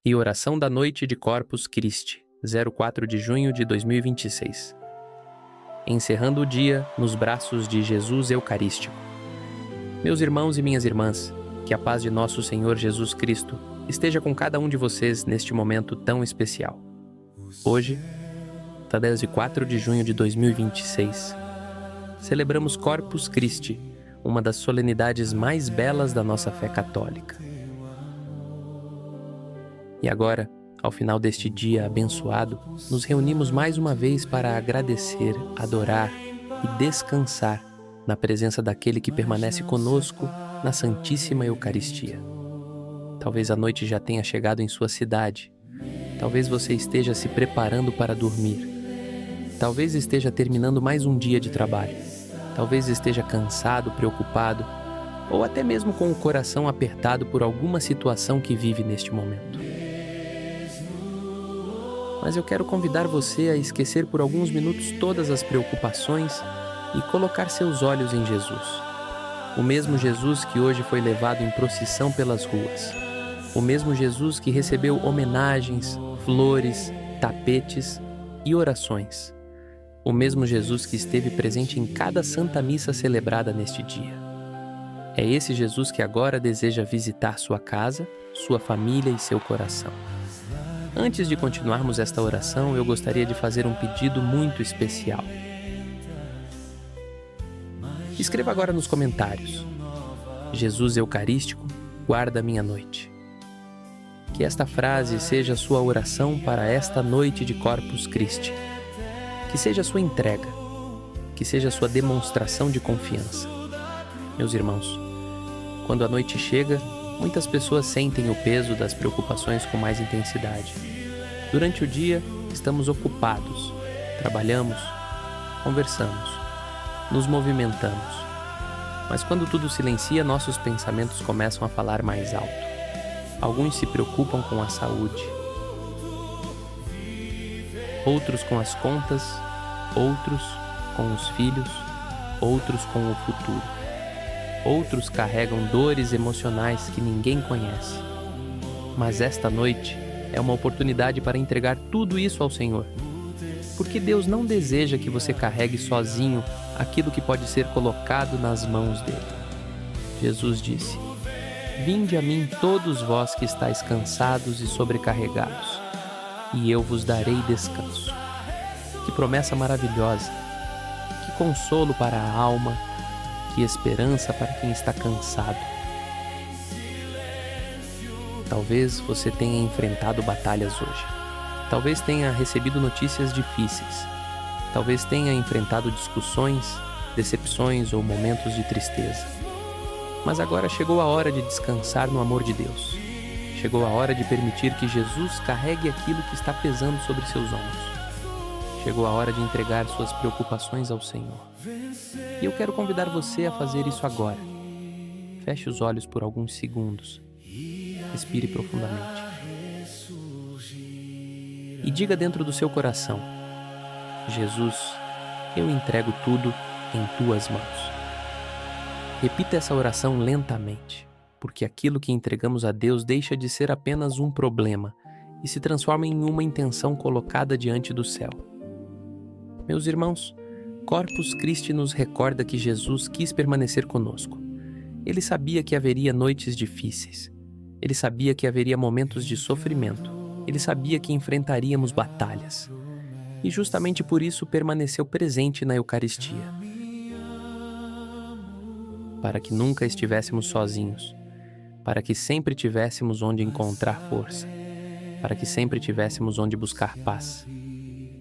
e oração da noite de Corpus Christi, 04 de junho de 2026. Encerrando o dia nos braços de Jesus Eucarístico. Meus irmãos e minhas irmãs, que a paz de nosso Senhor Jesus Cristo esteja com cada um de vocês neste momento tão especial. Hoje, 4 de junho de 2026, celebramos Corpus Christi, uma das solenidades mais belas da nossa fé católica. E agora, ao final deste dia abençoado, nos reunimos mais uma vez para agradecer, adorar e descansar na presença daquele que permanece conosco na Santíssima Eucaristia. Talvez a noite já tenha chegado em sua cidade. Talvez você esteja se preparando para dormir. Talvez esteja terminando mais um dia de trabalho. Talvez esteja cansado, preocupado, ou até mesmo com o coração apertado por alguma situação que vive neste momento. Mas eu quero convidar você a esquecer por alguns minutos todas as preocupações e colocar seus olhos em Jesus. O mesmo Jesus que hoje foi levado em procissão pelas ruas. O mesmo Jesus que recebeu homenagens, flores, tapetes e orações. O mesmo Jesus que esteve presente em cada Santa Missa celebrada neste dia. É esse Jesus que agora deseja visitar sua casa, sua família e seu coração. Antes de continuarmos esta oração, eu gostaria de fazer um pedido muito especial. Escreva agora nos comentários: Jesus Eucarístico, guarda minha noite. Que esta frase seja a sua oração para esta noite de Corpus Christi. Que seja a sua entrega. Que seja a sua demonstração de confiança. Meus irmãos, quando a noite chega, muitas pessoas sentem o peso das preocupações com mais intensidade. Durante o dia, estamos ocupados, trabalhamos, conversamos, nos movimentamos. Mas quando tudo silencia, nossos pensamentos começam a falar mais alto. Alguns se preocupam com a saúde, outros com as contas, outros com os filhos, outros com o futuro. Outros carregam dores emocionais que ninguém conhece. Mas esta noite é uma oportunidade para entregar tudo isso ao Senhor. Porque Deus não deseja que você carregue sozinho aquilo que pode ser colocado nas mãos dele. Jesus disse: "Vinde a mim todos vós que estáis cansados e sobrecarregados, e eu vos darei descanso." Que promessa maravilhosa! Que consolo para a alma! Que esperança para quem está cansado. Talvez você tenha enfrentado batalhas hoje. Talvez tenha recebido notícias difíceis. Talvez tenha enfrentado discussões, decepções ou momentos de tristeza. Mas agora chegou a hora de descansar no amor de Deus. Chegou a hora de permitir que Jesus carregue aquilo que está pesando sobre seus ombros. Chegou a hora de entregar suas preocupações ao Senhor. E eu quero convidar você a fazer isso agora. Feche os olhos por alguns segundos. Respire profundamente. E diga dentro do seu coração: Jesus, eu entrego tudo em tuas mãos. Repita essa oração lentamente, porque aquilo que entregamos a Deus deixa de ser apenas um problema e se transforma em uma intenção colocada diante do céu. Meus irmãos, Corpus Christi nos recorda que Jesus quis permanecer conosco. Ele sabia que haveria noites difíceis. Ele sabia que haveria momentos de sofrimento. Ele sabia que enfrentaríamos batalhas. E justamente por isso permaneceu presente na Eucaristia. Para que nunca estivéssemos sozinhos. Para que sempre tivéssemos onde encontrar força. Para que sempre tivéssemos onde buscar paz.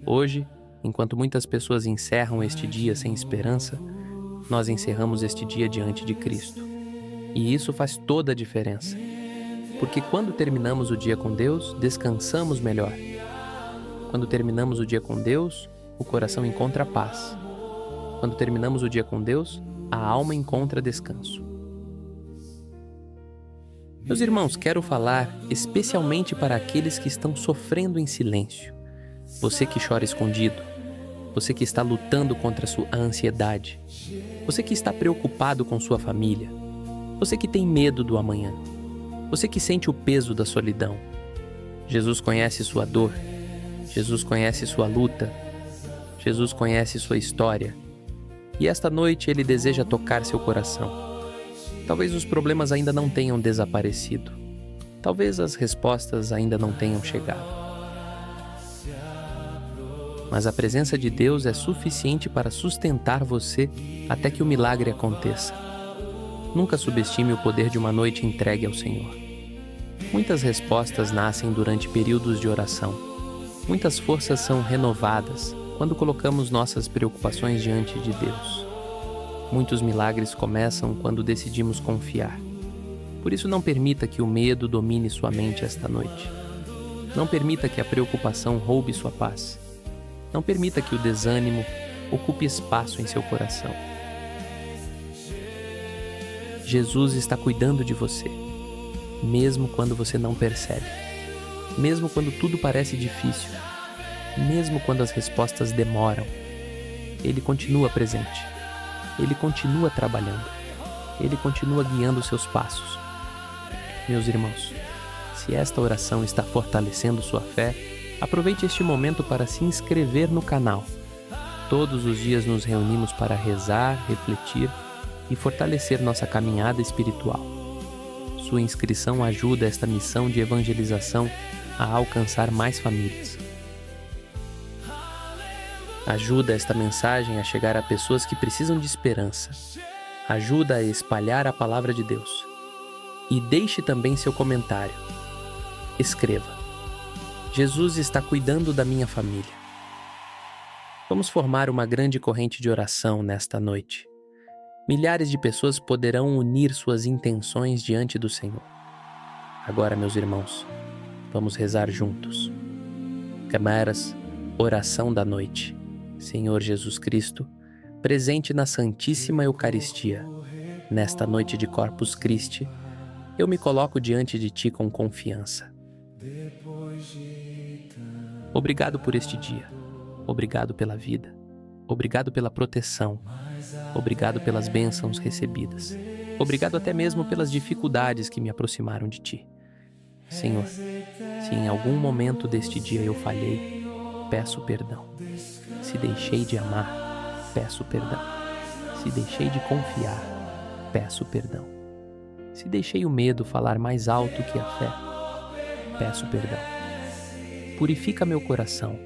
Hoje, enquanto muitas pessoas encerram este dia sem esperança, nós encerramos este dia diante de Cristo. E isso faz toda a diferença. Porque quando terminamos o dia com Deus, descansamos melhor. Quando terminamos o dia com Deus, o coração encontra paz. Quando terminamos o dia com Deus, a alma encontra descanso. Meus irmãos, quero falar especialmente para aqueles que estão sofrendo em silêncio. Você que chora escondido. Você que está lutando contra a sua ansiedade. Você que está preocupado com sua família. Você que tem medo do amanhã. Você que sente o peso da solidão. Jesus conhece sua dor. Jesus conhece sua luta. Jesus conhece sua história. E esta noite Ele deseja tocar seu coração. Talvez os problemas ainda não tenham desaparecido. Talvez as respostas ainda não tenham chegado. Mas a presença de Deus é suficiente para sustentar você até que o milagre aconteça. Nunca subestime o poder de uma noite entregue ao Senhor. Muitas respostas nascem durante períodos de oração. Muitas forças são renovadas quando colocamos nossas preocupações diante de Deus. Muitos milagres começam quando decidimos confiar. Por isso, não permita que o medo domine sua mente esta noite. Não permita que a preocupação roube sua paz. Não permita que o desânimo ocupe espaço em seu coração. Jesus está cuidando de você, mesmo quando você não percebe, mesmo quando tudo parece difícil, mesmo quando as respostas demoram. Ele continua presente, Ele continua trabalhando, Ele continua guiando seus passos. Meus irmãos, se esta oração está fortalecendo sua fé, aproveite este momento para se inscrever no canal. Todos os dias nos reunimos para rezar, refletir e fortalecer nossa caminhada espiritual. Sua inscrição ajuda esta missão de evangelização a alcançar mais famílias. Ajuda esta mensagem a chegar a pessoas que precisam de esperança. Ajuda a espalhar a palavra de Deus. E deixe também seu comentário. Escreva: Jesus está cuidando da minha família. Vamos formar uma grande corrente de oração nesta noite. Milhares de pessoas poderão unir suas intenções diante do Senhor. Agora, meus irmãos, vamos rezar juntos. Camaras, oração da noite. Senhor Jesus Cristo, presente na Santíssima Eucaristia, nesta noite de Corpus Christi, eu me coloco diante de Ti com confiança. Obrigado por este dia. Obrigado pela vida. Obrigado pela proteção. Obrigado pelas bênçãos recebidas. Obrigado até mesmo pelas dificuldades que me aproximaram de Ti. Senhor, se em algum momento deste dia eu falhei, peço perdão. Se deixei de amar, peço perdão. Se deixei de confiar, peço perdão. Se deixei o medo falar mais alto que a fé, peço perdão. Purifica meu coração,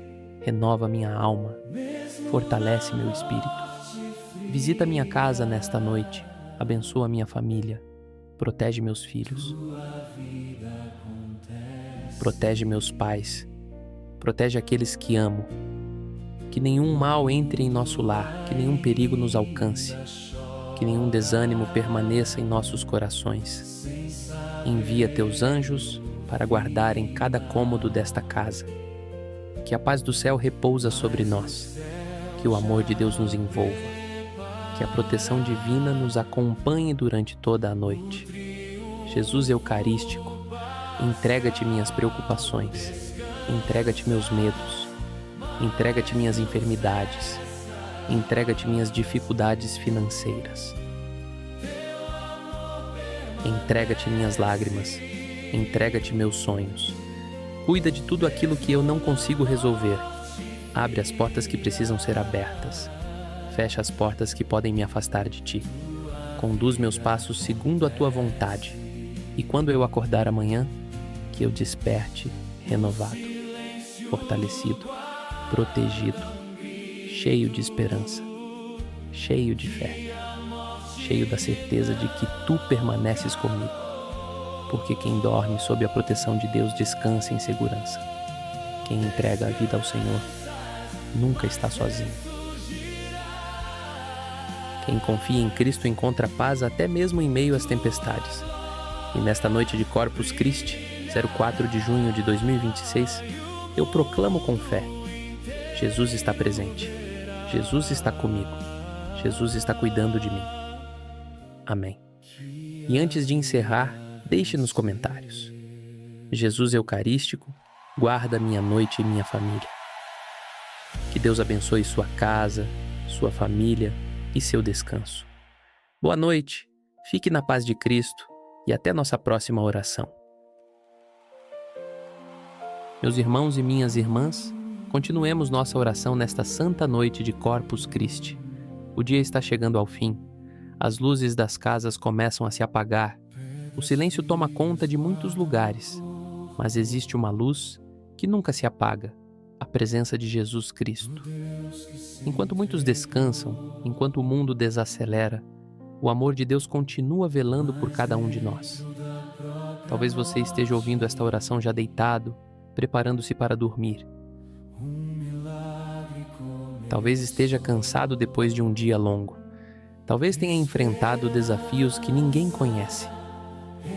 renova minha alma, fortalece meu espírito. Visita minha casa nesta noite, abençoa minha família, protege meus filhos. Protege meus pais, protege aqueles que amo. Que nenhum mal entre em nosso lar, que nenhum perigo nos alcance, que nenhum desânimo permaneça em nossos corações. Envia teus anjos para guardarem cada cômodo desta casa. Que a paz do céu repousa sobre nós, que o amor de Deus nos envolva, que a proteção divina nos acompanhe durante toda a noite. Jesus Eucarístico, entrega-te minhas preocupações, entrega-te meus medos, entrega-te minhas enfermidades, entrega-te minhas dificuldades financeiras. Entrega-te minhas lágrimas, entrega-te meus sonhos. Cuida de tudo aquilo que eu não consigo resolver. Abre as portas que precisam ser abertas. Fecha as portas que podem me afastar de Ti. Conduz meus passos segundo a Tua vontade. E quando eu acordar amanhã, que eu desperte renovado, fortalecido, protegido, cheio de esperança, cheio de fé, cheio da certeza de que Tu permaneces comigo, porque quem dorme sob a proteção de Deus descansa em segurança. Quem entrega a vida ao Senhor nunca está sozinho. Quem confia em Cristo encontra paz até mesmo em meio às tempestades. E nesta noite de Corpus Christi, 04 de junho de 2026, eu proclamo com fé: Jesus está presente, Jesus está comigo, Jesus está cuidando de mim. Amém. E antes de encerrar, deixe nos comentários: Jesus Eucarístico, guarda minha noite e minha família. Que Deus abençoe sua casa, sua família e seu descanso. Boa noite, fique na paz de Cristo e até nossa próxima oração. Meus irmãos e minhas irmãs, continuemos nossa oração nesta santa noite de Corpus Christi. O dia está chegando ao fim. As luzes das casas começam a se apagar. O silêncio toma conta de muitos lugares. Mas existe uma luz que nunca se apaga, a presença de Jesus Cristo. Enquanto muitos descansam, enquanto o mundo desacelera, o amor de Deus continua velando por cada um de nós. Talvez você esteja ouvindo esta oração já deitado, preparando-se para dormir. Talvez esteja cansado depois de um dia longo. Talvez tenha enfrentado desafios que ninguém conhece.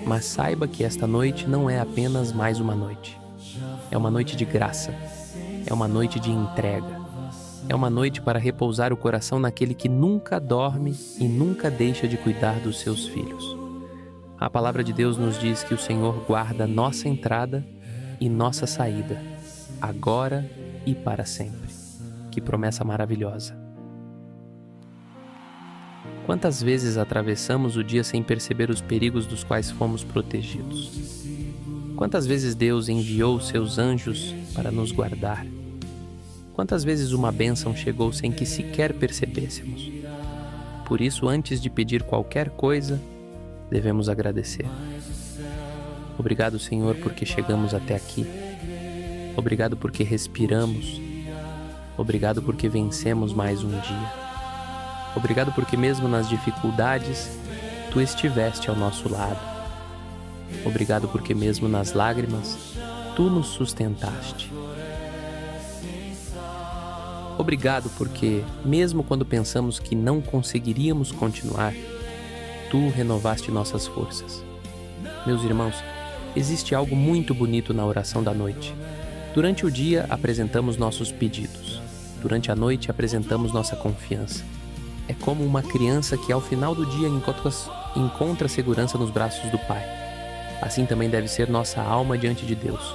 Mas saiba que esta noite não é apenas mais uma noite. É uma noite de graça. É uma noite de entrega. É uma noite para repousar o coração naquele que nunca dorme e nunca deixa de cuidar dos seus filhos. A palavra de Deus nos diz que o Senhor guarda nossa entrada e nossa saída, agora e para sempre. Que promessa maravilhosa! Quantas vezes atravessamos o dia sem perceber os perigos dos quais fomos protegidos? Quantas vezes Deus enviou seus anjos para nos guardar? Quantas vezes uma bênção chegou sem que sequer percebêssemos? Por isso, antes de pedir qualquer coisa, devemos agradecer. Obrigado, Senhor, porque chegamos até aqui. Obrigado porque respiramos. Obrigado porque vencemos mais um dia. Obrigado porque mesmo nas dificuldades, Tu estiveste ao nosso lado. Obrigado porque mesmo nas lágrimas, Tu nos sustentaste. Obrigado porque, mesmo quando pensamos que não conseguiríamos continuar, Tu renovaste nossas forças. Meus irmãos, existe algo muito bonito na oração da noite. Durante o dia, apresentamos nossos pedidos. Durante a noite, apresentamos nossa confiança. É como uma criança que, ao final do dia, encontra segurança nos braços do Pai. Assim também deve ser nossa alma diante de Deus.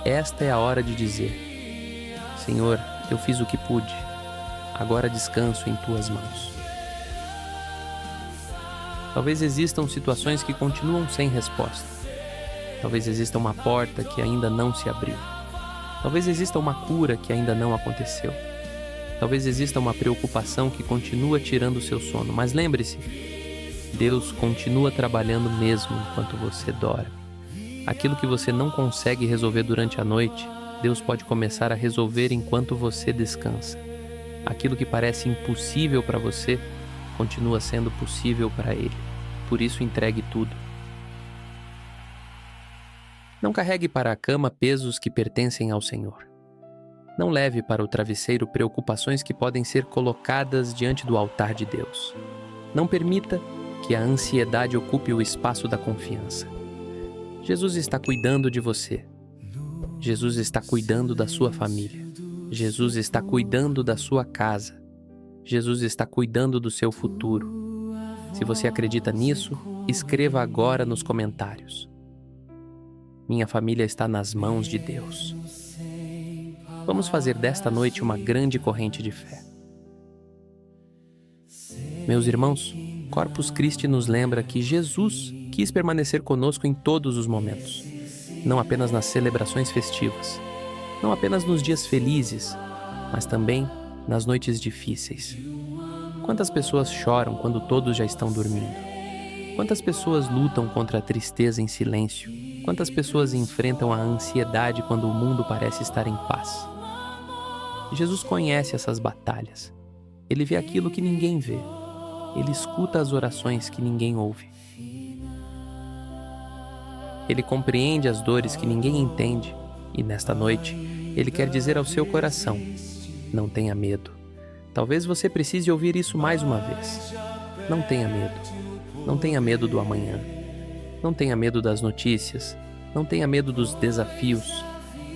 Esta é a hora de dizer: Senhor, eu fiz o que pude. Agora descanso em Tuas mãos. Talvez existam situações que continuam sem resposta. Talvez exista uma porta que ainda não se abriu. Talvez exista uma cura que ainda não aconteceu. Talvez exista uma preocupação que continua tirando o seu sono. Mas lembre-se, Deus continua trabalhando mesmo enquanto você dorme. Aquilo que você não consegue resolver durante a noite, Deus pode começar a resolver enquanto você descansa. Aquilo que parece impossível para você, continua sendo possível para Ele. Por isso, entregue tudo. Não carregue para a cama pesos que pertencem ao Senhor. Não leve para o travesseiro preocupações que podem ser colocadas diante do altar de Deus. Não permita que a ansiedade ocupe o espaço da confiança. Jesus está cuidando de você. Jesus está cuidando da sua família. Jesus está cuidando da sua casa. Jesus está cuidando do seu futuro. Se você acredita nisso, escreva agora nos comentários: minha família está nas mãos de Deus. Vamos fazer desta noite uma grande corrente de fé. Meus irmãos, Corpus Christi nos lembra que Jesus quis permanecer conosco em todos os momentos, não apenas nas celebrações festivas, não apenas nos dias felizes, mas também nas noites difíceis. Quantas pessoas choram quando todos já estão dormindo? Quantas pessoas lutam contra a tristeza em silêncio? Quantas pessoas enfrentam a ansiedade quando o mundo parece estar em paz? Jesus conhece essas batalhas. Ele vê aquilo que ninguém vê. Ele escuta as orações que ninguém ouve. Ele compreende as dores que ninguém entende. E nesta noite, Ele quer dizer ao seu coração: não tenha medo. Talvez você precise ouvir isso mais uma vez. Não tenha medo. Não tenha medo do amanhã. Não tenha medo das notícias. Não tenha medo dos desafios.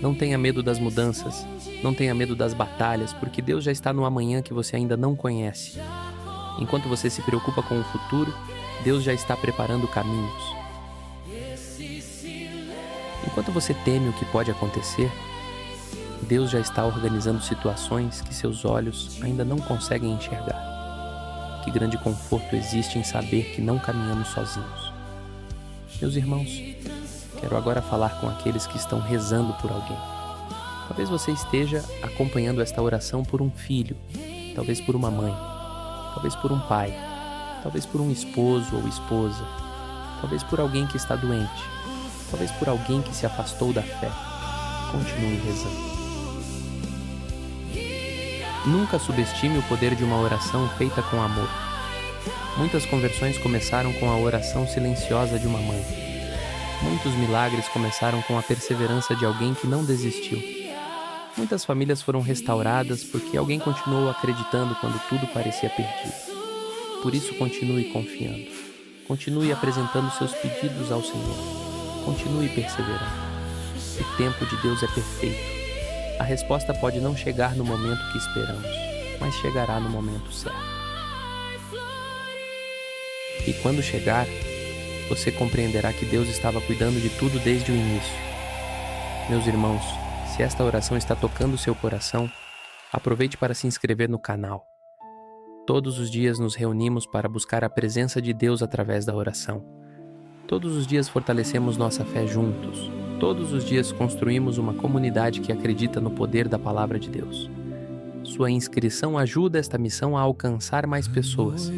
Não tenha medo das mudanças. Não tenha medo das batalhas, porque Deus já está no amanhã que você ainda não conhece. Enquanto você se preocupa com o futuro, Deus já está preparando caminhos. Enquanto você teme o que pode acontecer, Deus já está organizando situações que seus olhos ainda não conseguem enxergar. Que grande conforto existe em saber que não caminhamos sozinhos. Meus irmãos, Quero agora falar com aqueles que estão rezando por alguém. Talvez você esteja acompanhando esta oração por um filho, talvez por uma mãe, talvez por um pai, talvez por um esposo ou esposa, talvez por alguém que está doente, talvez por alguém que se afastou da fé. Continue rezando. Nunca subestime o poder de uma oração feita com amor. Muitas conversões começaram com a oração silenciosa de uma mãe. Muitos milagres começaram com a perseverança de alguém que não desistiu. Muitas famílias foram restauradas porque alguém continuou acreditando quando tudo parecia perdido. Por isso, continue confiando. Continue apresentando seus pedidos ao Senhor. Continue perseverando. O tempo de Deus é perfeito. A resposta pode não chegar no momento que esperamos, mas chegará no momento certo. E quando chegar, você compreenderá que Deus estava cuidando de tudo desde o início. Meus irmãos, se esta oração está tocando o seu coração, aproveite para se inscrever no canal. Todos os dias nos reunimos para buscar a presença de Deus através da oração. Todos os dias fortalecemos nossa fé juntos. Todos os dias construímos uma comunidade que acredita no poder da Palavra de Deus. Sua inscrição ajuda esta missão a alcançar mais pessoas.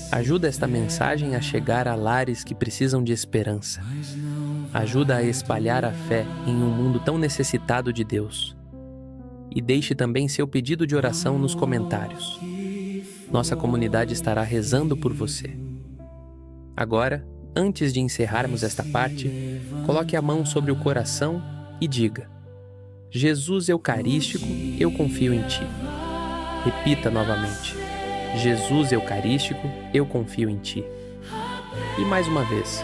Ajuda esta mensagem a chegar a lares que precisam de esperança. Ajuda a espalhar a fé em um mundo tão necessitado de Deus. E deixe também seu pedido de oração nos comentários. Nossa comunidade estará rezando por você. Agora, antes de encerrarmos esta parte, coloque a mão sobre o coração e diga: Jesus Eucarístico, eu confio em Ti. Repita novamente: Jesus Eucarístico, eu confio em Ti. E mais uma vez: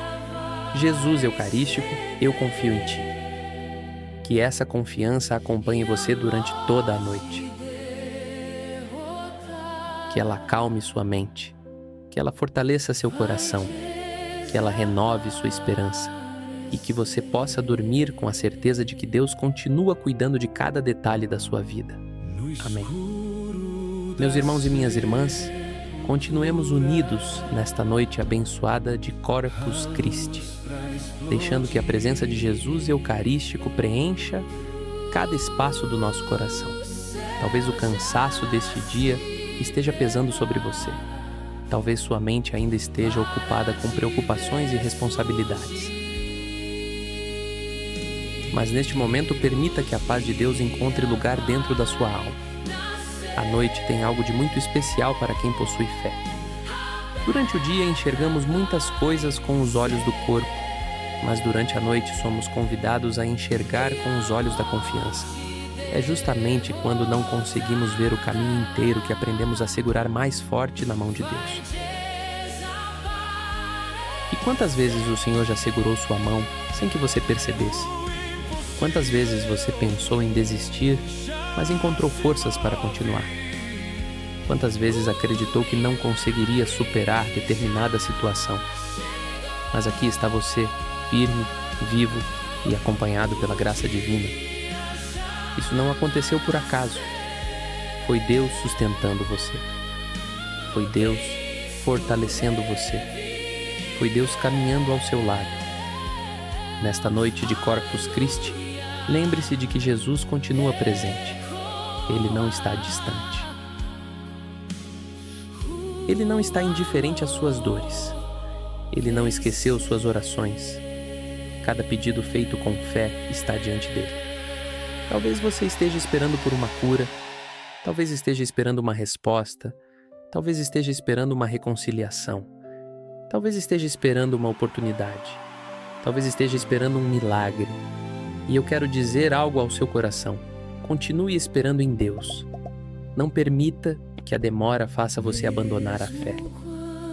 Jesus Eucarístico, eu confio em Ti. Que essa confiança acompanhe você durante toda a noite. Que ela acalme sua mente. Que ela fortaleça seu coração. Que ela renove sua esperança. E que você possa dormir com a certeza de que Deus continua cuidando de cada detalhe da sua vida. Amém. Meus irmãos e minhas irmãs, continuemos unidos nesta noite abençoada de Corpus Christi, deixando que a presença de Jesus Eucarístico preencha cada espaço do nosso coração. Talvez o cansaço deste dia esteja pesando sobre você. Talvez sua mente ainda esteja ocupada com preocupações e responsabilidades. Mas neste momento, permita que a paz de Deus encontre lugar dentro da sua alma. A noite tem algo de muito especial para quem possui fé. Durante o dia enxergamos muitas coisas com os olhos do corpo, mas durante a noite somos convidados a enxergar com os olhos da confiança. É justamente quando não conseguimos ver o caminho inteiro que aprendemos a segurar mais forte na mão de Deus. E quantas vezes o Senhor já segurou sua mão sem que você percebesse? Quantas vezes você pensou em desistir, mas encontrou forças para continuar? Quantas vezes acreditou que não conseguiria superar determinada situação? Mas aqui está você, firme, vivo e acompanhado pela graça divina. Isso não aconteceu por acaso. Foi Deus sustentando você. Foi Deus fortalecendo você. Foi Deus caminhando ao seu lado. Nesta noite de Corpus Christi, lembre-se de que Jesus continua presente. Ele não está distante. Ele não está indiferente às suas dores. Ele não esqueceu suas orações. Cada pedido feito com fé está diante dele. Talvez você esteja esperando por uma cura. Talvez esteja esperando uma resposta. Talvez esteja esperando uma reconciliação. Talvez esteja esperando uma oportunidade. Talvez esteja esperando um milagre. E eu quero dizer algo ao seu coração. Continue esperando em Deus. Não permita que a demora faça você abandonar a fé.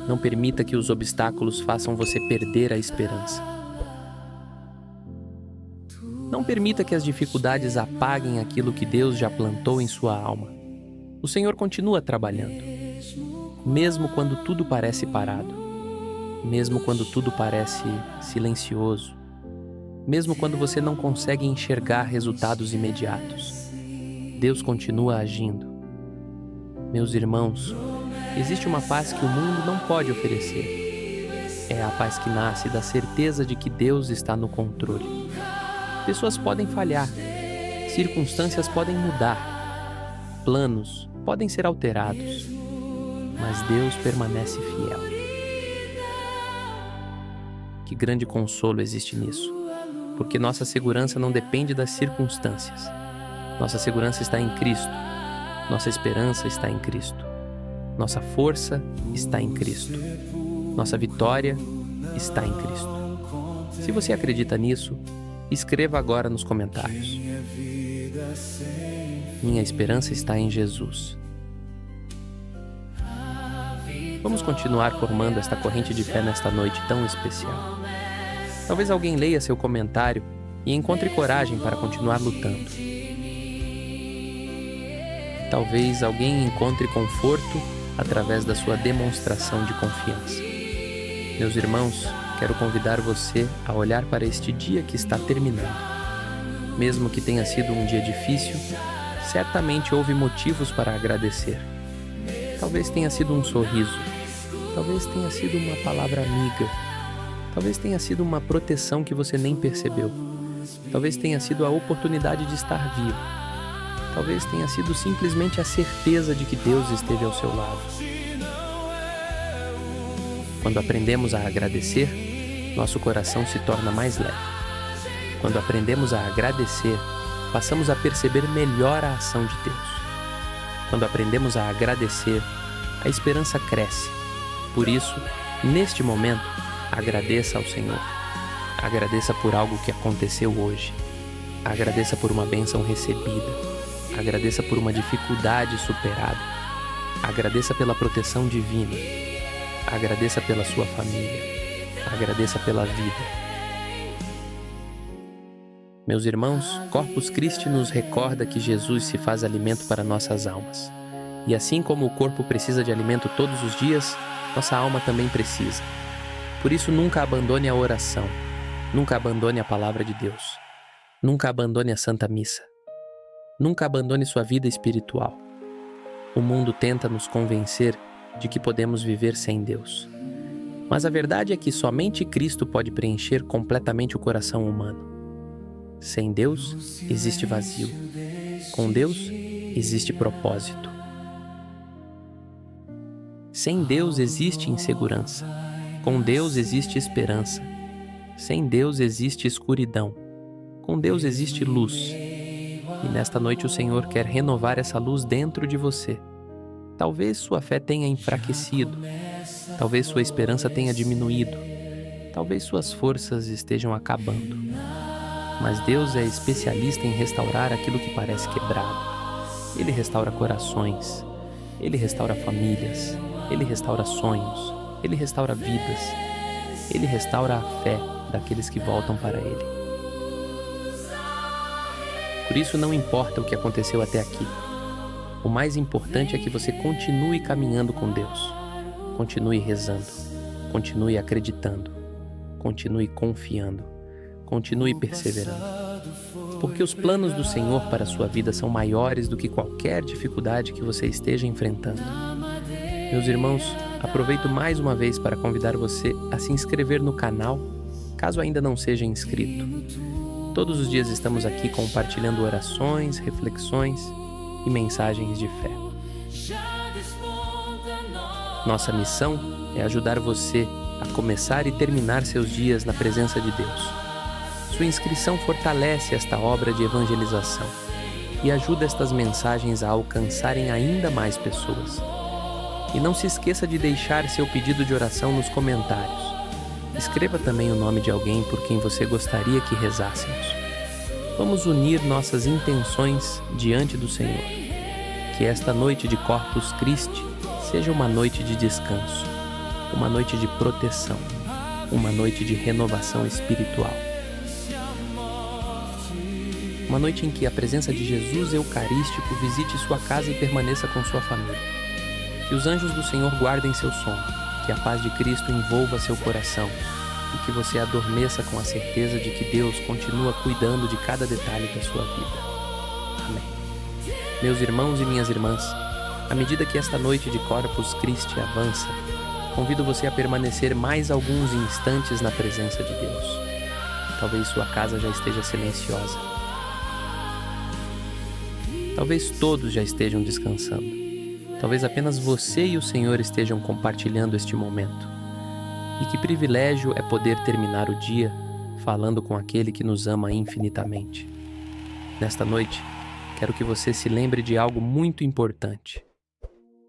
Não permita que os obstáculos façam você perder a esperança. Não permita que as dificuldades apaguem aquilo que Deus já plantou em sua alma. O Senhor continua trabalhando, mesmo quando tudo parece parado, mesmo quando tudo parece silencioso, mesmo quando você não consegue enxergar resultados imediatos. Deus continua agindo. Meus irmãos, existe uma paz que o mundo não pode oferecer. É a paz que nasce da certeza de que Deus está no controle. Pessoas podem falhar, circunstâncias podem mudar, planos podem ser alterados, mas Deus permanece fiel. Que grande consolo existe nisso, porque nossa segurança não depende das circunstâncias. Nossa segurança está em Cristo, nossa esperança está em Cristo, nossa força está em Cristo, nossa vitória está em Cristo. Se você acredita nisso, escreva agora nos comentários. Minha esperança está em Jesus. Vamos continuar formando esta corrente de fé nesta noite tão especial. Talvez alguém leia seu comentário e encontre coragem para continuar lutando. Talvez alguém encontre conforto através da sua demonstração de confiança. Meus irmãos, quero convidar você a olhar para este dia que está terminando. Mesmo que tenha sido um dia difícil, certamente houve motivos para agradecer. Talvez tenha sido um sorriso, talvez tenha sido uma palavra amiga, talvez tenha sido uma proteção que você nem percebeu, talvez tenha sido a oportunidade de estar vivo, talvez tenha sido simplesmente a certeza de que Deus esteve ao seu lado. Quando aprendemos a agradecer, nosso coração se torna mais leve. Quando aprendemos a agradecer, passamos a perceber melhor a ação de Deus. Quando aprendemos a agradecer, a esperança cresce. Por isso, neste momento, agradeça ao Senhor. Agradeça por algo que aconteceu hoje. Agradeça por uma bênção recebida. Agradeça por uma dificuldade superada. Agradeça pela proteção divina. Agradeça pela sua família. Agradeça pela vida. Meus irmãos, Corpus Christi nos recorda que Jesus se faz alimento para nossas almas. E assim como o corpo precisa de alimento todos os dias, nossa alma também precisa. Por isso, nunca abandone a oração. Nunca abandone a palavra de Deus. Nunca abandone a Santa Missa. Nunca abandone sua vida espiritual. O mundo tenta nos convencer de que podemos viver sem Deus. Mas a verdade é que somente Cristo pode preencher completamente o coração humano. Sem Deus, existe vazio. Com Deus, existe propósito. Sem Deus existe insegurança. Com Deus existe esperança. Sem Deus existe escuridão. Com Deus existe luz. E nesta noite o Senhor quer renovar essa luz dentro de você. Talvez sua fé tenha enfraquecido. Talvez sua esperança tenha diminuído. Talvez suas forças estejam acabando. Mas Deus é especialista em restaurar aquilo que parece quebrado. Ele restaura corações. Ele restaura famílias. Ele restaura sonhos. Ele restaura vidas. Ele restaura a fé daqueles que voltam para Ele. Por isso não importa o que aconteceu até aqui. O mais importante é que você continue caminhando com Deus. Continue rezando. Continue acreditando. Continue confiando. Continue perseverando. Porque os planos do Senhor para a sua vida são maiores do que qualquer dificuldade que você esteja enfrentando. Meus irmãos, aproveito mais uma vez para convidar você a se inscrever no canal, caso ainda não seja inscrito. Todos os dias estamos aqui compartilhando orações, reflexões e mensagens de fé. Nossa missão é ajudar você a começar e terminar seus dias na presença de Deus. Sua inscrição fortalece esta obra de evangelização e ajuda estas mensagens a alcançarem ainda mais pessoas. E não se esqueça de deixar seu pedido de oração nos comentários. Escreva também o nome de alguém por quem você gostaria que rezássemos. Vamos unir nossas intenções diante do Senhor. Que esta noite de Corpus Christi seja uma noite de descanso, uma noite de proteção, uma noite de renovação espiritual. Uma noite em que a presença de Jesus Eucarístico visite sua casa e permaneça com sua família. Que os anjos do Senhor guardem seu sono, que a paz de Cristo envolva seu coração e que você adormeça com a certeza de que Deus continua cuidando de cada detalhe da sua vida. Amém. Meus irmãos e minhas irmãs, à medida que esta noite de Corpus Christi avança, convido você a permanecer mais alguns instantes na presença de Deus. Talvez sua casa já esteja silenciosa. Talvez todos já estejam descansando. Talvez apenas você e o Senhor estejam compartilhando este momento. E que privilégio é poder terminar o dia falando com aquele que nos ama infinitamente. Nesta noite, quero que você se lembre de algo muito importante.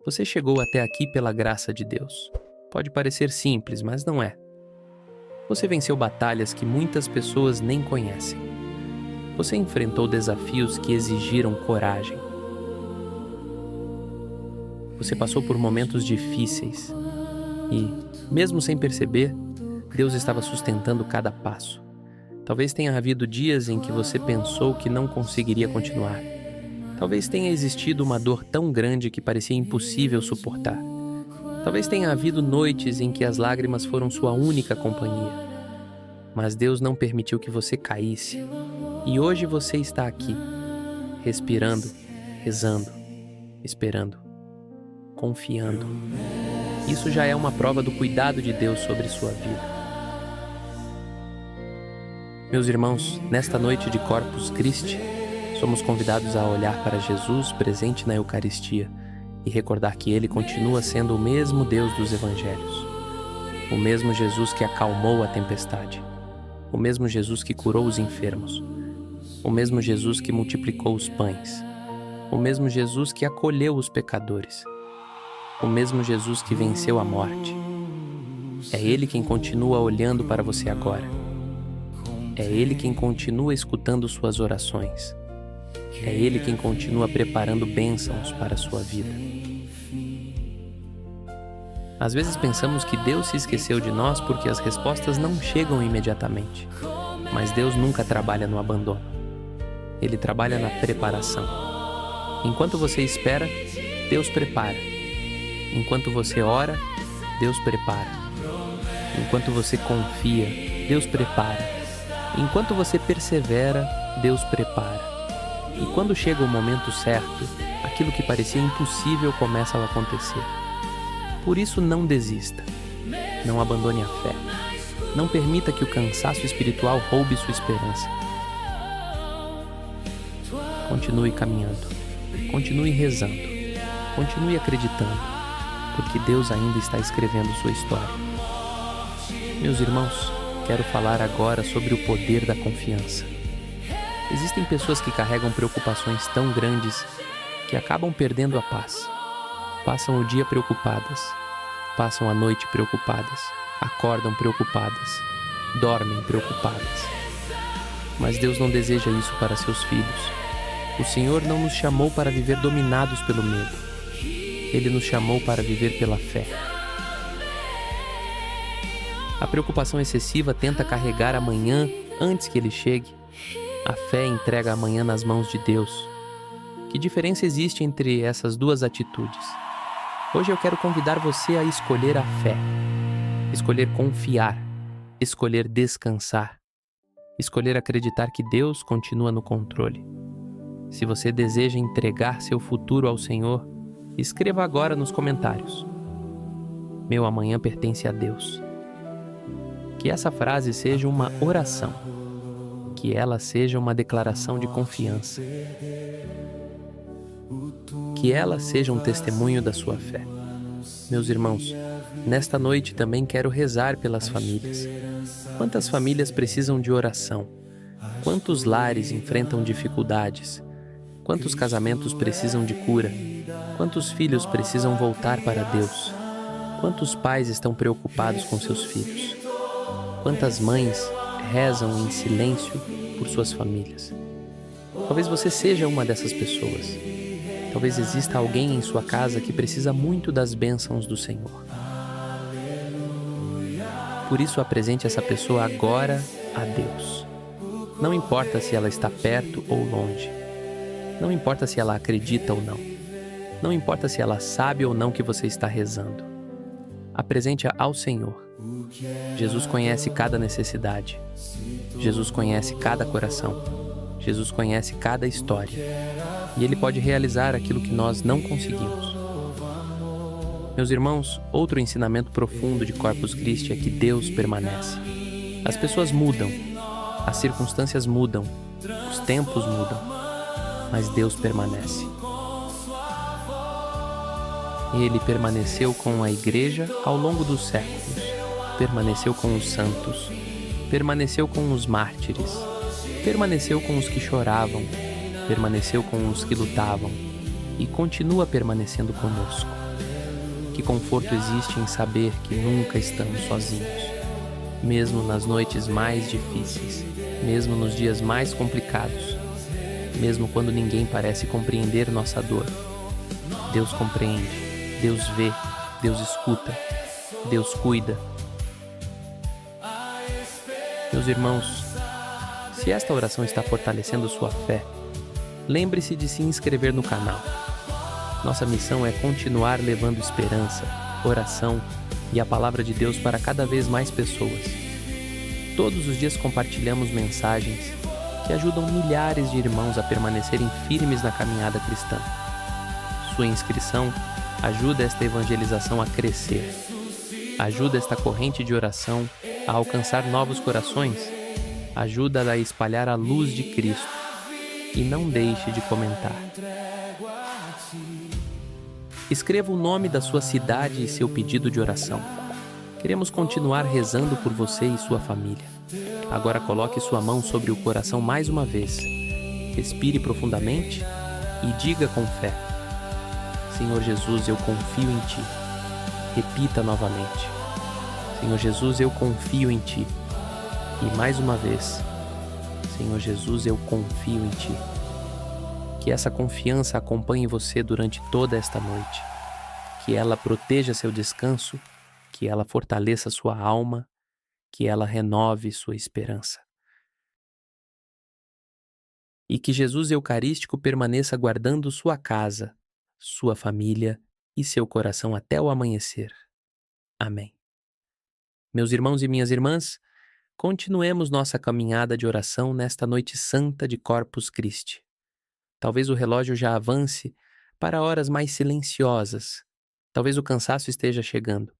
Você chegou até aqui pela graça de Deus. Pode parecer simples, mas não é. Você venceu batalhas que muitas pessoas nem conhecem. Você enfrentou desafios que exigiram coragem. Você passou por momentos difíceis e, mesmo sem perceber, Deus estava sustentando cada passo. Talvez tenha havido dias em que você pensou que não conseguiria continuar. Talvez tenha existido uma dor tão grande que parecia impossível suportar. Talvez tenha havido noites em que as lágrimas foram sua única companhia. Mas Deus não permitiu que você caísse. E hoje você está aqui, respirando, rezando, esperando, confiando. Isso já é uma prova do cuidado de Deus sobre sua vida. Meus irmãos, nesta noite de Corpus Christi, somos convidados a olhar para Jesus presente na Eucaristia e recordar que Ele continua sendo o mesmo Deus dos Evangelhos. O mesmo Jesus que acalmou a tempestade. O mesmo Jesus que curou os enfermos. O mesmo Jesus que multiplicou os pães. O mesmo Jesus que acolheu os pecadores. O mesmo Jesus que venceu a morte. É Ele quem continua olhando para você agora. É Ele quem continua escutando suas orações. É Ele quem continua preparando bênçãos para a sua vida. Às vezes pensamos que Deus se esqueceu de nós porque as respostas não chegam imediatamente. Mas Deus nunca trabalha no abandono. Ele trabalha na preparação. Enquanto você espera, Deus prepara. Enquanto você ora, Deus prepara. Enquanto você confia, Deus prepara. Enquanto você persevera, Deus prepara. E quando chega o momento certo, aquilo que parecia impossível começa a acontecer. Por isso, não desista. Não abandone a fé. Não permita que o cansaço espiritual roube sua esperança. Continue caminhando. Continue rezando. Continue acreditando, porque Deus ainda está escrevendo sua história. Meus irmãos, quero falar agora sobre o poder da confiança. Existem pessoas que carregam preocupações tão grandes que acabam perdendo a paz. Passam o dia preocupadas, passam a noite preocupadas, acordam preocupadas, dormem preocupadas. Mas Deus não deseja isso para seus filhos. O Senhor não nos chamou para viver dominados pelo medo. Ele nos chamou para viver pela fé. A preocupação excessiva tenta carregar amanhã antes que ele chegue. A fé entrega amanhã nas mãos de Deus. Que diferença existe entre essas duas atitudes? Hoje eu quero convidar você a escolher a fé, escolher confiar, escolher descansar, escolher acreditar que Deus continua no controle. Se você deseja entregar seu futuro ao Senhor, escreva agora nos comentários: meu amanhã pertence a Deus. Que essa frase seja uma oração, que ela seja uma declaração de confiança. Que ela seja um testemunho da sua fé. Meus irmãos, nesta noite também quero rezar pelas famílias. Quantas famílias precisam de oração? Quantos lares enfrentam dificuldades? Quantos casamentos precisam de cura? Quantos filhos precisam voltar para Deus? Quantos pais estão preocupados com seus filhos? Quantas mães rezam em silêncio por suas famílias? Talvez você seja uma dessas pessoas. Talvez exista alguém em sua casa que precisa muito das bênçãos do Senhor. Por isso, apresente essa pessoa agora a Deus. Não importa se ela está perto ou longe. Não importa se ela acredita ou não. Não importa se ela sabe ou não que você está rezando. Apresente-a ao Senhor. Jesus conhece cada necessidade. Jesus conhece cada coração. Jesus conhece cada história. E Ele pode realizar aquilo que nós não conseguimos. Meus irmãos, outro ensinamento profundo de Corpus Christi é que Deus permanece. As pessoas mudam, as circunstâncias mudam, os tempos mudam, mas Deus permanece. Ele permaneceu com a Igreja ao longo dos séculos, permaneceu com os santos, permaneceu com os mártires, permaneceu com os que choravam, permaneceu com os que lutavam e continua permanecendo conosco. Que conforto existe em saber que nunca estamos sozinhos, mesmo nas noites mais difíceis, mesmo nos dias mais complicados, mesmo quando ninguém parece compreender nossa dor. Deus compreende, Deus vê, Deus escuta, Deus cuida. Meus irmãos, se esta oração está fortalecendo sua fé, lembre-se de se inscrever no canal. Nossa missão é continuar levando esperança, oração e a palavra de Deus para cada vez mais pessoas. Todos os dias compartilhamos mensagens que ajudam milhares de irmãos a permanecerem firmes na caminhada cristã. Sua inscrição ajuda esta evangelização a crescer, ajuda esta corrente de oração a alcançar novos corações, ajuda a espalhar a luz de Cristo. E não deixe de comentar. Escreva o nome da sua cidade e seu pedido de oração. Queremos continuar rezando por você e sua família. Agora coloque sua mão sobre o coração mais uma vez. Respire profundamente e diga com fé: Senhor Jesus, eu confio em Ti. Repita novamente: Senhor Jesus, eu confio em Ti. E mais uma vez: Senhor Jesus, eu confio em Ti. Que essa confiança acompanhe você durante toda esta noite. Que ela proteja seu descanso, que ela fortaleça sua alma, que ela renove sua esperança. E que Jesus Eucarístico permaneça guardando sua casa, sua família e seu coração até o amanhecer. Amém. Meus irmãos e minhas irmãs, continuemos nossa caminhada de oração nesta noite santa de Corpus Christi. Talvez o relógio já avance para horas mais silenciosas. Talvez o cansaço esteja chegando.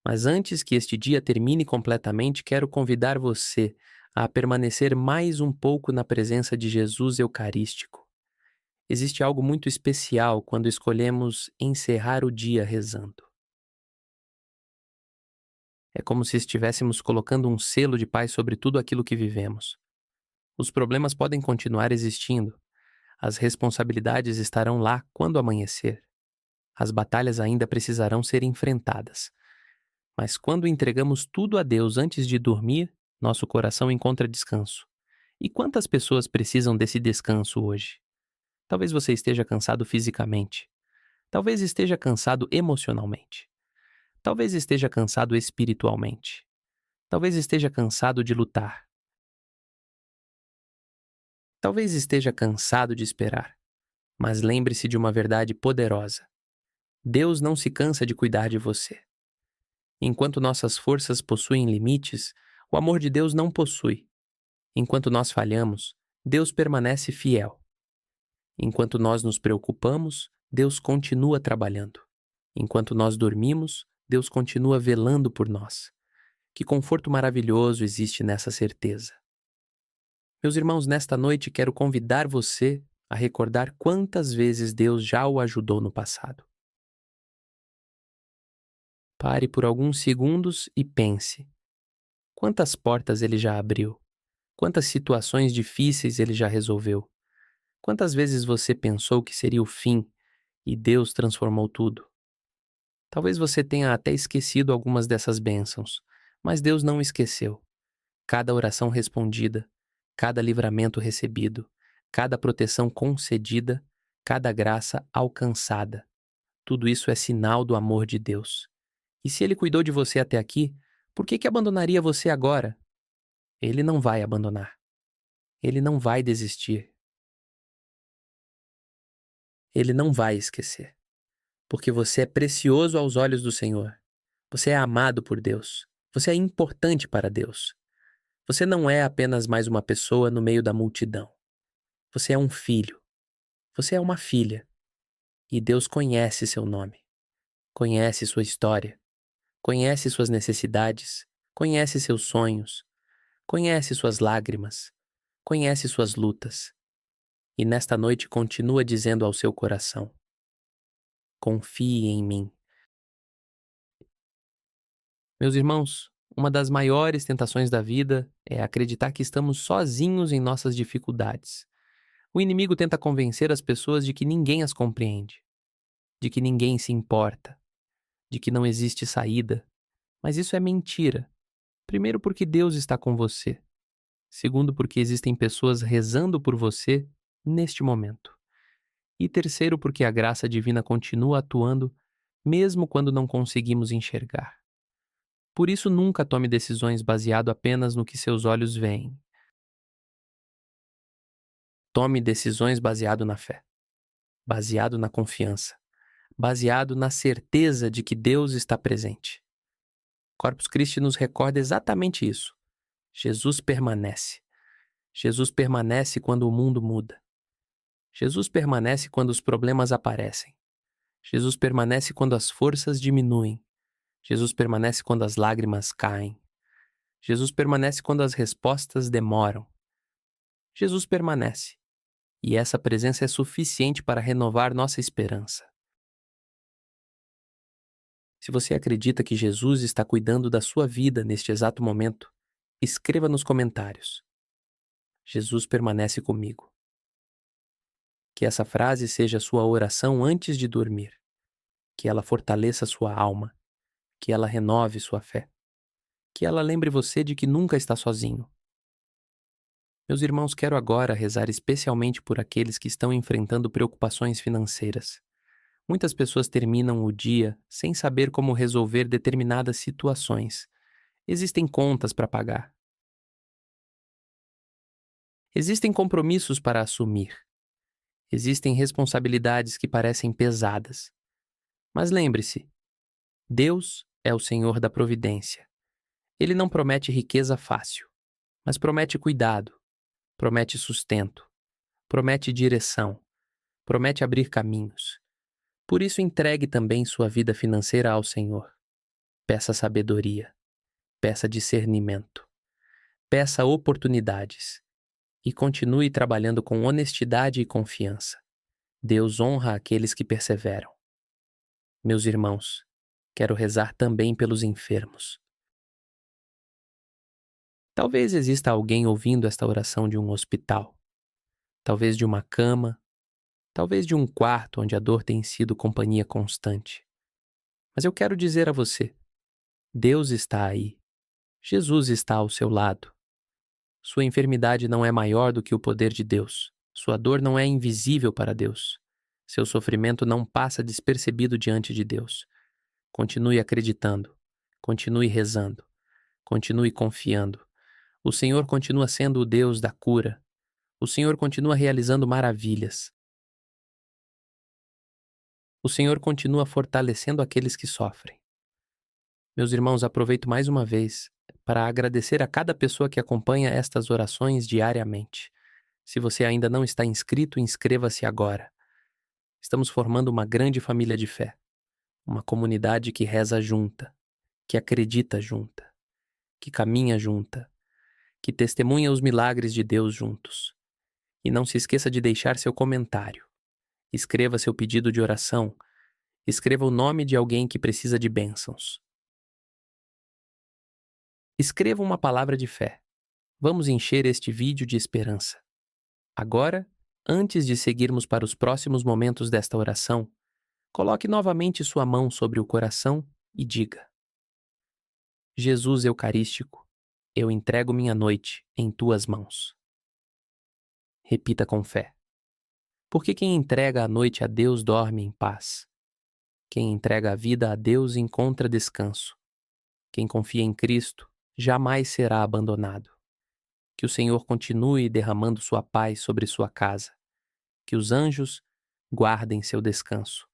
Mas antes que este dia termine completamente, quero convidar você a permanecer mais um pouco na presença de Jesus Eucarístico. Existe algo muito especial quando escolhemos encerrar o dia rezando. É como se estivéssemos colocando um selo de paz sobre tudo aquilo que vivemos. Os problemas podem continuar existindo. As responsabilidades estarão lá quando amanhecer. As batalhas ainda precisarão ser enfrentadas. Mas quando entregamos tudo a Deus antes de dormir, nosso coração encontra descanso. E quantas pessoas precisam desse descanso hoje? Talvez você esteja cansado fisicamente. Talvez esteja cansado emocionalmente. Talvez esteja cansado espiritualmente. Talvez esteja cansado de lutar. Talvez esteja cansado de esperar. Mas lembre-se de uma verdade poderosa. Deus não se cansa de cuidar de você. Enquanto nossas forças possuem limites, o amor de Deus não possui. Enquanto nós falhamos, Deus permanece fiel. Enquanto nós nos preocupamos, Deus continua trabalhando. Enquanto nós dormimos, Deus continua velando por nós. Que conforto maravilhoso existe nessa certeza. Meus irmãos, nesta noite quero convidar você a recordar quantas vezes Deus já o ajudou no passado. Pare por alguns segundos e pense. Quantas portas Ele já abriu? Quantas situações difíceis Ele já resolveu? Quantas vezes você pensou que seria o fim e Deus transformou tudo? Talvez você tenha até esquecido algumas dessas bênçãos, mas Deus não esqueceu. Cada oração respondida, cada livramento recebido, cada proteção concedida, cada graça alcançada. Tudo isso é sinal do amor de Deus. E se Ele cuidou de você até aqui, por que abandonaria você agora? Ele não vai abandonar. Ele não vai desistir. Ele não vai esquecer. Porque você é precioso aos olhos do Senhor. Você é amado por Deus. Você é importante para Deus. Você não é apenas mais uma pessoa no meio da multidão. Você é um filho. Você é uma filha. E Deus conhece seu nome. Conhece sua história, conhece suas necessidades, conhece seus sonhos, conhece suas lágrimas, conhece suas lutas. E nesta noite continua dizendo ao seu coração: confie em mim. Meus irmãos, uma das maiores tentações da vida é acreditar que estamos sozinhos em nossas dificuldades. O inimigo tenta convencer as pessoas de que ninguém as compreende, de que ninguém se importa, de que não existe saída. Mas isso é mentira. Primeiro, porque Deus está com você. Segundo, porque existem pessoas rezando por você neste momento. E terceiro, porque a graça divina continua atuando mesmo quando não conseguimos enxergar. Por isso, nunca tome decisões baseado apenas no que seus olhos veem. Tome decisões baseado na fé, baseado na confiança, baseado na certeza de que Deus está presente. Corpus Christi nos recorda exatamente isso. Jesus permanece. Jesus permanece quando o mundo muda. Jesus permanece quando os problemas aparecem. Jesus permanece quando as forças diminuem. Jesus permanece quando as lágrimas caem. Jesus permanece quando as respostas demoram. Jesus permanece. E essa presença é suficiente para renovar nossa esperança. Se você acredita que Jesus está cuidando da sua vida neste exato momento, escreva nos comentários: Jesus permanece comigo. Que essa frase seja sua oração antes de dormir. Que ela fortaleça sua alma. Que ela renove sua fé. Que ela lembre você de que nunca está sozinho. Meus irmãos, quero agora rezar especialmente por aqueles que estão enfrentando preocupações financeiras. Muitas pessoas terminam o dia sem saber como resolver determinadas situações. Existem contas para pagar. Existem compromissos para assumir. Existem responsabilidades que parecem pesadas. Mas lembre-se, Deus é o Senhor da providência. Ele não promete riqueza fácil, mas promete cuidado, promete sustento, promete direção, promete abrir caminhos. Por isso, entregue também sua vida financeira ao Senhor. Peça sabedoria, peça discernimento, peça oportunidades e continue trabalhando com honestidade e confiança. Deus honra aqueles que perseveram. Meus irmãos, quero rezar também pelos enfermos. Talvez exista alguém ouvindo esta oração de um hospital, talvez de uma cama, talvez de um quarto onde a dor tem sido companhia constante. Mas eu quero dizer a você, Deus está aí. Jesus está ao seu lado. Sua enfermidade não é maior do que o poder de Deus. Sua dor não é invisível para Deus. Seu sofrimento não passa despercebido diante de Deus. Continue acreditando. Continue rezando. Continue confiando. O Senhor continua sendo o Deus da cura. O Senhor continua realizando maravilhas. O Senhor continua fortalecendo aqueles que sofrem. Meus irmãos, aproveito mais uma vez para agradecer a cada pessoa que acompanha estas orações diariamente. Se você ainda não está inscrito, inscreva-se agora. Estamos formando uma grande família de fé, uma comunidade que reza junta, que acredita junta, que caminha junta, que testemunha os milagres de Deus juntos. E não se esqueça de deixar seu comentário. Escreva seu pedido de oração. Escreva o nome de alguém que precisa de bênçãos. Escreva uma palavra de fé. Vamos encher este vídeo de esperança. Agora, antes de seguirmos para os próximos momentos desta oração, coloque novamente sua mão sobre o coração e diga: Jesus Eucarístico, eu entrego minha noite em tuas mãos. Repita com fé. Porque quem entrega a noite a Deus dorme em paz. Quem entrega a vida a Deus encontra descanso. Quem confia em Cristo jamais será abandonado. Que o Senhor continue derramando sua paz sobre sua casa. Que os anjos guardem seu descanso.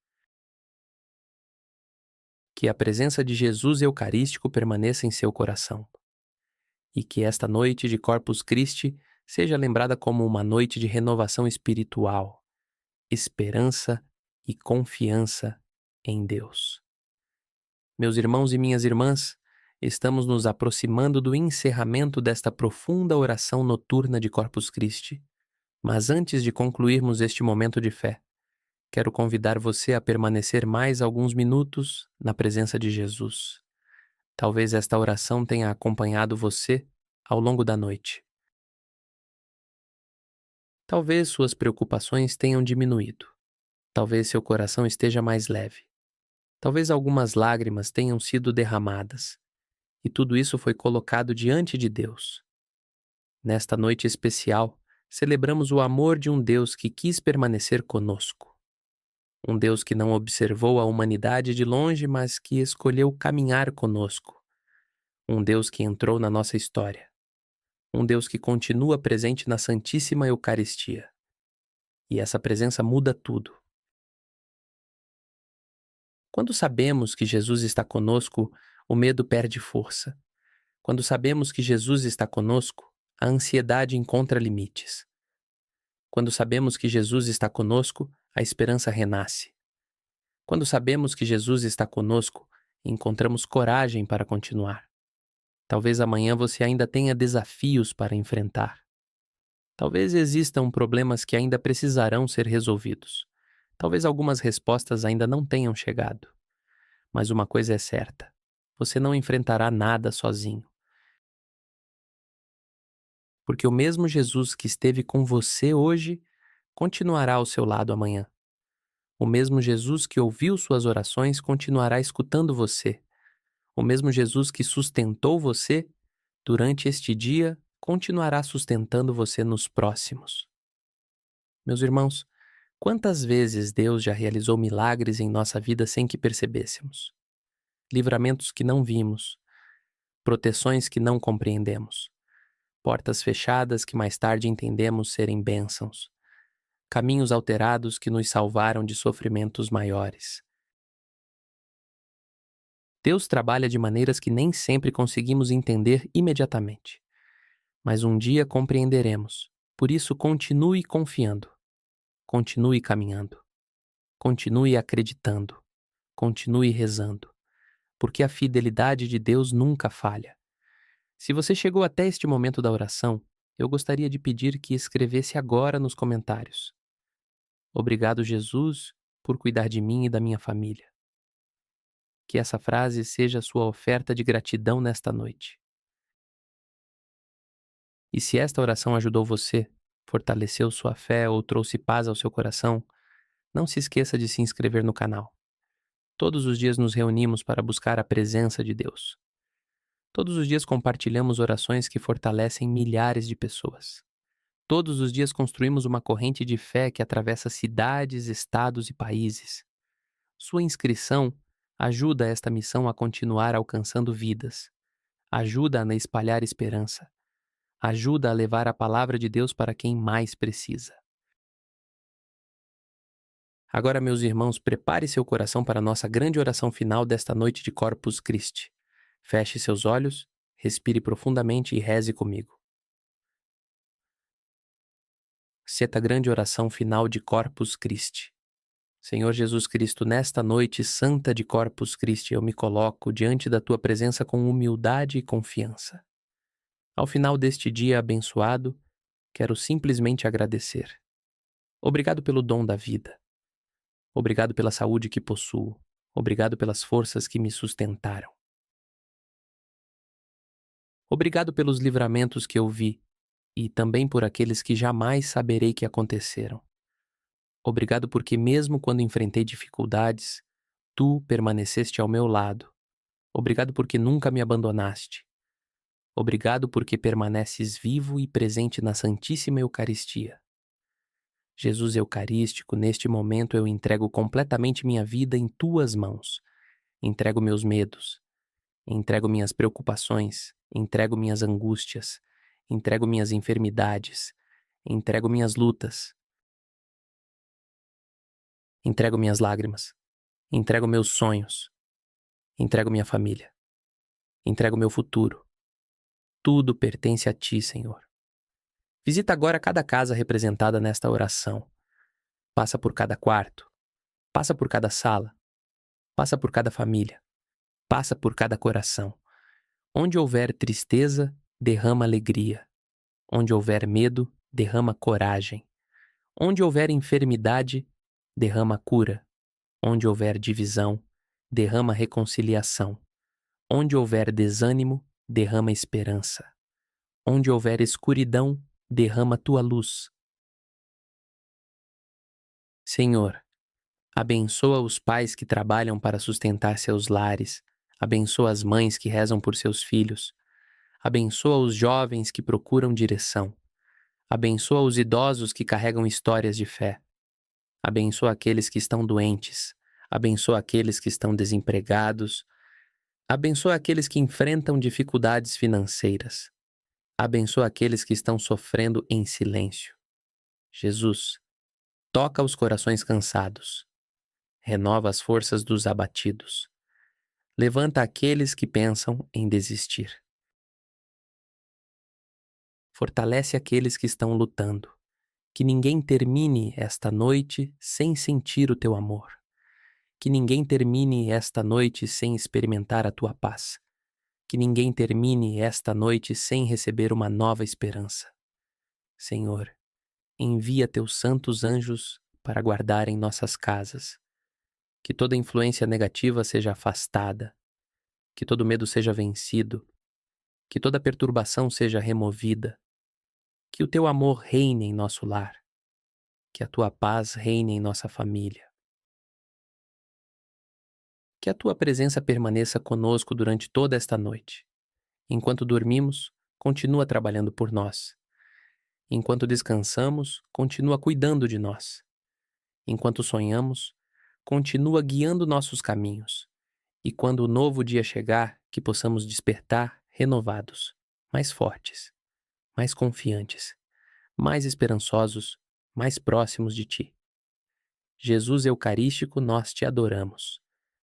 Que a presença de Jesus Eucarístico permaneça em seu coração. E que esta noite de Corpus Christi seja lembrada como uma noite de renovação espiritual, esperança e confiança em Deus. Meus irmãos e minhas irmãs, estamos nos aproximando do encerramento desta profunda oração noturna de Corpus Christi. Mas antes de concluirmos este momento de fé, quero convidar você a permanecer mais alguns minutos na presença de Jesus. Talvez esta oração tenha acompanhado você ao longo da noite. Talvez suas preocupações tenham diminuído. Talvez seu coração esteja mais leve. Talvez algumas lágrimas tenham sido derramadas. E tudo isso foi colocado diante de Deus. Nesta noite especial, celebramos o amor de um Deus que quis permanecer conosco. Um Deus que não observou a humanidade de longe, mas que escolheu caminhar conosco. Um Deus que entrou na nossa história. Um Deus que continua presente na Santíssima Eucaristia. E essa presença muda tudo. Quando sabemos que Jesus está conosco, o medo perde força. Quando sabemos que Jesus está conosco, a ansiedade encontra limites. Quando sabemos que Jesus está conosco, a esperança renasce. Quando sabemos que Jesus está conosco, encontramos coragem para continuar. Talvez amanhã você ainda tenha desafios para enfrentar. Talvez existam problemas que ainda precisarão ser resolvidos. Talvez algumas respostas ainda não tenham chegado. Mas uma coisa é certa: você não enfrentará nada sozinho. Porque o mesmo Jesus que esteve com você hoje continuará ao seu lado amanhã. O mesmo Jesus que ouviu suas orações continuará escutando você. O mesmo Jesus que sustentou você durante este dia continuará sustentando você nos próximos. Meus irmãos, quantas vezes Deus já realizou milagres em nossa vida sem que percebêssemos? Livramentos que não vimos, proteções que não compreendemos, portas fechadas que mais tarde entendemos serem bênçãos, caminhos alterados que nos salvaram de sofrimentos maiores. Deus trabalha de maneiras que nem sempre conseguimos entender imediatamente, mas um dia compreenderemos. Por isso, continue confiando, continue caminhando, continue acreditando, continue rezando, porque a fidelidade de Deus nunca falha. Se você chegou até este momento da oração, eu gostaria de pedir que escrevesse agora nos comentários: Obrigado, Jesus, por cuidar de mim e da minha família. Que essa frase seja a sua oferta de gratidão nesta noite. E se esta oração ajudou você, fortaleceu sua fé ou trouxe paz ao seu coração, não se esqueça de se inscrever no canal. Todos os dias nos reunimos para buscar a presença de Deus. Todos os dias compartilhamos orações que fortalecem milhares de pessoas. Todos os dias construímos uma corrente de fé que atravessa cidades, estados e países. Sua inscrição ajuda esta missão a continuar alcançando vidas. Ajuda a espalhar esperança. Ajuda a levar a palavra de Deus para quem mais precisa. Agora, meus irmãos, prepare seu coração para a nossa grande oração final desta noite de Corpus Christi. Feche seus olhos, respire profundamente e reze comigo. Seta grande oração final de Corpus Christi. Senhor Jesus Cristo, nesta noite santa de Corpus Christi, eu me coloco diante da Tua presença com humildade e confiança. Ao final deste dia abençoado, quero simplesmente agradecer. Obrigado pelo dom da vida. Obrigado pela saúde que possuo. Obrigado pelas forças que me sustentaram. Obrigado pelos livramentos que eu vi e também por aqueles que jamais saberei que aconteceram. Obrigado porque mesmo quando enfrentei dificuldades, Tu permaneceste ao meu lado. Obrigado porque nunca me abandonaste. Obrigado porque permaneces vivo e presente na Santíssima Eucaristia. Jesus Eucarístico, neste momento eu entrego completamente minha vida em Tuas mãos. Entrego meus medos, entrego minhas preocupações, entrego minhas angústias, entrego minhas enfermidades, entrego minhas lutas, entrego minhas lágrimas, entrego meus sonhos, entrego minha família, entrego meu futuro. Tudo pertence a Ti, Senhor. Visita agora cada casa representada nesta oração. Passa por cada quarto, passa por cada sala, passa por cada família. passa por cada coração. Onde houver tristeza, derrama alegria. Onde houver medo, derrama coragem. Onde houver enfermidade, derrama cura. Onde houver divisão, derrama reconciliação. Onde houver desânimo, derrama esperança. Onde houver escuridão, derrama tua luz. Senhor, abençoa os pais que trabalham para sustentar seus lares. Abençoa as mães que rezam por seus filhos. Abençoa os jovens que procuram direção. Abençoa os idosos que carregam histórias de fé. Abençoa aqueles que estão doentes. Abençoa aqueles que estão desempregados. Abençoa aqueles que enfrentam dificuldades financeiras. Abençoa aqueles que estão sofrendo em silêncio. Jesus, toca os corações cansados. Renova as forças dos abatidos. Levanta aqueles que pensam em desistir. Fortalece aqueles que estão lutando. Que ninguém termine esta noite sem sentir o teu amor. Que ninguém termine esta noite sem experimentar a tua paz. Que ninguém termine esta noite sem receber uma nova esperança. Senhor, envia teus santos anjos para guardarem nossas casas. Que toda influência negativa seja afastada. Que todo medo seja vencido. Que toda perturbação seja removida. Que o teu amor reine em nosso lar. Que a tua paz reine em nossa família. Que a tua presença permaneça conosco durante toda esta noite. Enquanto dormimos, continua trabalhando por nós. Enquanto descansamos, continua cuidando de nós. Enquanto sonhamos, continua guiando nossos caminhos. E quando o novo dia chegar, que possamos despertar renovados, mais fortes, mais confiantes, mais esperançosos, mais próximos de ti. Jesus Eucarístico, nós te adoramos,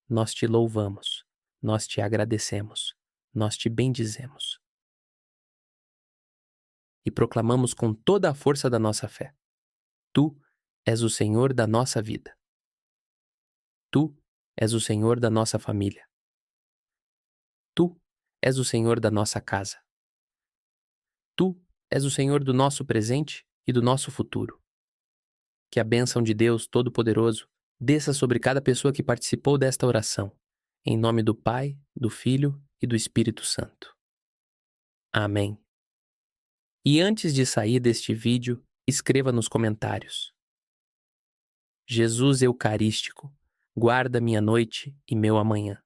nós te louvamos, nós te agradecemos, nós te bendizemos. E proclamamos com toda a força da nossa fé: Tu és o Senhor da nossa vida. Tu és o Senhor da nossa família. Tu és o Senhor da nossa casa. Tu és o Senhor do nosso presente e do nosso futuro. Que a bênção de Deus Todo-Poderoso desça sobre cada pessoa que participou desta oração, em nome do Pai, do Filho e do Espírito Santo. Amém. E antes de sair deste vídeo, escreva nos comentários: Jesus Eucarístico, guarda minha noite e meu amanhã.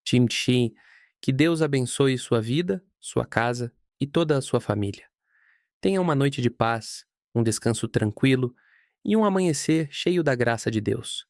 Timchi, que Deus abençoe sua vida, sua casa e toda a sua família. Tenha uma noite de paz, um descanso tranquilo e um amanhecer cheio da graça de Deus.